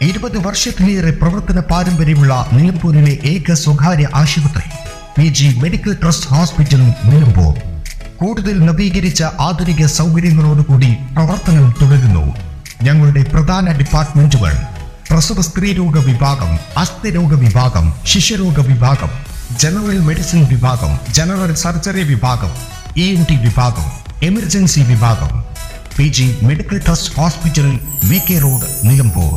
20 വർഷത്തിലേറെ പ്രവർത്തന പാരമ്പര്യമുള്ള നിലമ്പൂരിലെ ഏക സ്വകാര്യ ആശുപത്രി PG medical trust hospital Nilambur. കൂടുതൽ നവീകരിച്ച ആധുനിക സൗകര്യങ്ങളോടുകൂടി പ്രവർത്തനം തുടരുന്നു. ഞങ്ങളുടെ പ്രധാന ഡിപ്പാർട്ട്മെന്റുകൾ: പ്രസവ സ്ത്രീരോഗ വിഭാഗം, അസ്ഥിരോഗ വിഭാഗം, ശിശുരോഗ വിഭാഗം, ജനറൽ മെഡിസിൻ വിഭാഗം, ജനറൽ സർജറി വിഭാഗം, ENT വിഭാഗം, എമർജൻസി വിഭാഗം. PG medical trust hospital, VK road, Nilambur.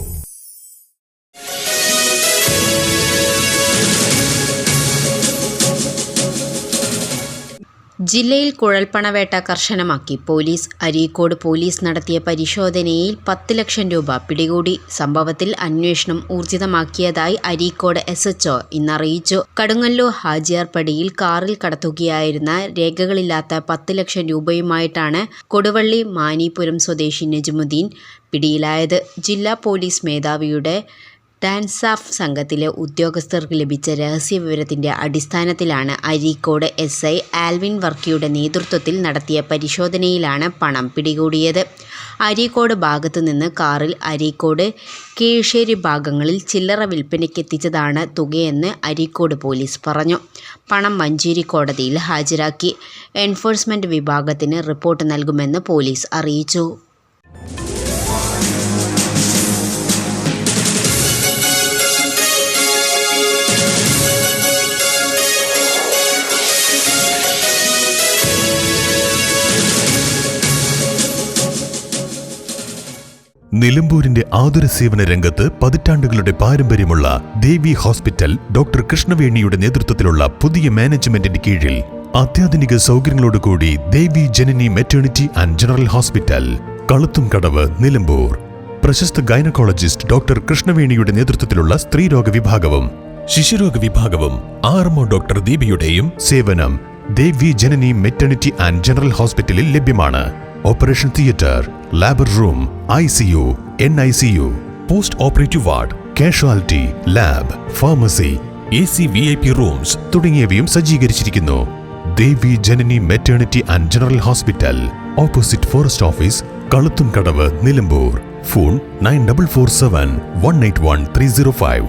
ജില്ലയിൽ കുഴൽപ്പണവേട്ട കർശനമാക്കി പോലീസ്. അരീക്കോട് പോലീസ് നടത്തിയ പരിശോധനയിൽ 10 ലക്ഷം രൂപ പിടികൂടി. സംഭവത്തിൽ അന്വേഷണം ഊർജിതമാക്കിയതായി അരീക്കോട് SHO ഇന്ന് അറിയിച്ചു. കടുങ്ങല്ലൂർ ഹാജിയാർപടിയിൽ കാറിൽ കടത്തുകയായിരുന്ന രേഖകളില്ലാത്ത 10 ലക്ഷം രൂപയുമായിട്ടാണ് കൊടുവള്ളി മാനിപുരം സ്വദേശി നജ്മുദ്ദീൻ പിടിയിലായത്. ജില്ലാ പോലീസ് മേധാവിയുടെ ഡാൻസാഫ് സംഘത്തിലെ ഉദ്യോഗസ്ഥർക്ക് ലഭിച്ച രഹസ്യവിവരത്തിന്റെ അടിസ്ഥാനത്തിലാണ് അരീക്കോട് SI ആൽവിൻ വർക്കിയുടെ നേതൃത്വത്തിൽ നടത്തിയ പരിശോധനയിലാണ് പണം പിടികൂടിയത്. അരീക്കോട് ഭാഗത്തുനിന്ന് കാറിൽ അരീക്കോട്, കീഴ്ശ്ശേരി ഭാഗങ്ങളിൽ ചില്ലറ വിൽപ്പനയ്ക്കെത്തിച്ചതാണ് തുകയെന്ന് അരീക്കോട് പോലീസ് പറഞ്ഞു. പണം മഞ്ചേരി കോടതിയിൽ ഹാജരാക്കി. എൻഫോഴ്സ്മെന്റ് വിഭാഗത്തിന് റിപ്പോർട്ട് നൽകുമെന്ന് പോലീസ് അറിയിച്ചു. നിലമ്പൂരിന്റെ ആതുര സേവന രംഗത്ത് പതിറ്റാണ്ടുകളുടെ പാരമ്പര്യമുള്ള ദേവി ഹോസ്പിറ്റൽ ഡോക്ടർ കൃഷ്ണവേണിയുടെ നേതൃത്വത്തിലുള്ള പുതിയ മാനേജ്മെന്റിന്റെ കീഴിൽ അത്യാധുനിക സൗകര്യങ്ങളോടുകൂടി Devi Janani maternity and general hospital, Kaluthumkadavu, Nilambur. പ്രശസ്ത ഗൈനക്കോളജിസ്റ്റ് ഡോക്ടർ കൃഷ്ണവേണിയുടെ നേതൃത്വത്തിലുള്ള സ്ത്രീരോഗ വിഭാഗവും ശിശുരോഗ വിഭാഗവും RMO ഡോക്ടർ ദീപയുടെയും സേവനം Devi Janani maternity and general ഹോസ്പിറ്റലിൽ ലഭ്യമാണ്. Operation theatre, labour room, ICU, NICU, post operative ward, casualty, lab, pharmacy, AC VIP rooms തുടങ്ങിയവയും സജ്ജീകരിച്ചിരിക്കുന്നു. Devi Janani maternity and general hospital, opposite forest office, Kaluthumkadavu, Nilambur. Phone 9447 181 305.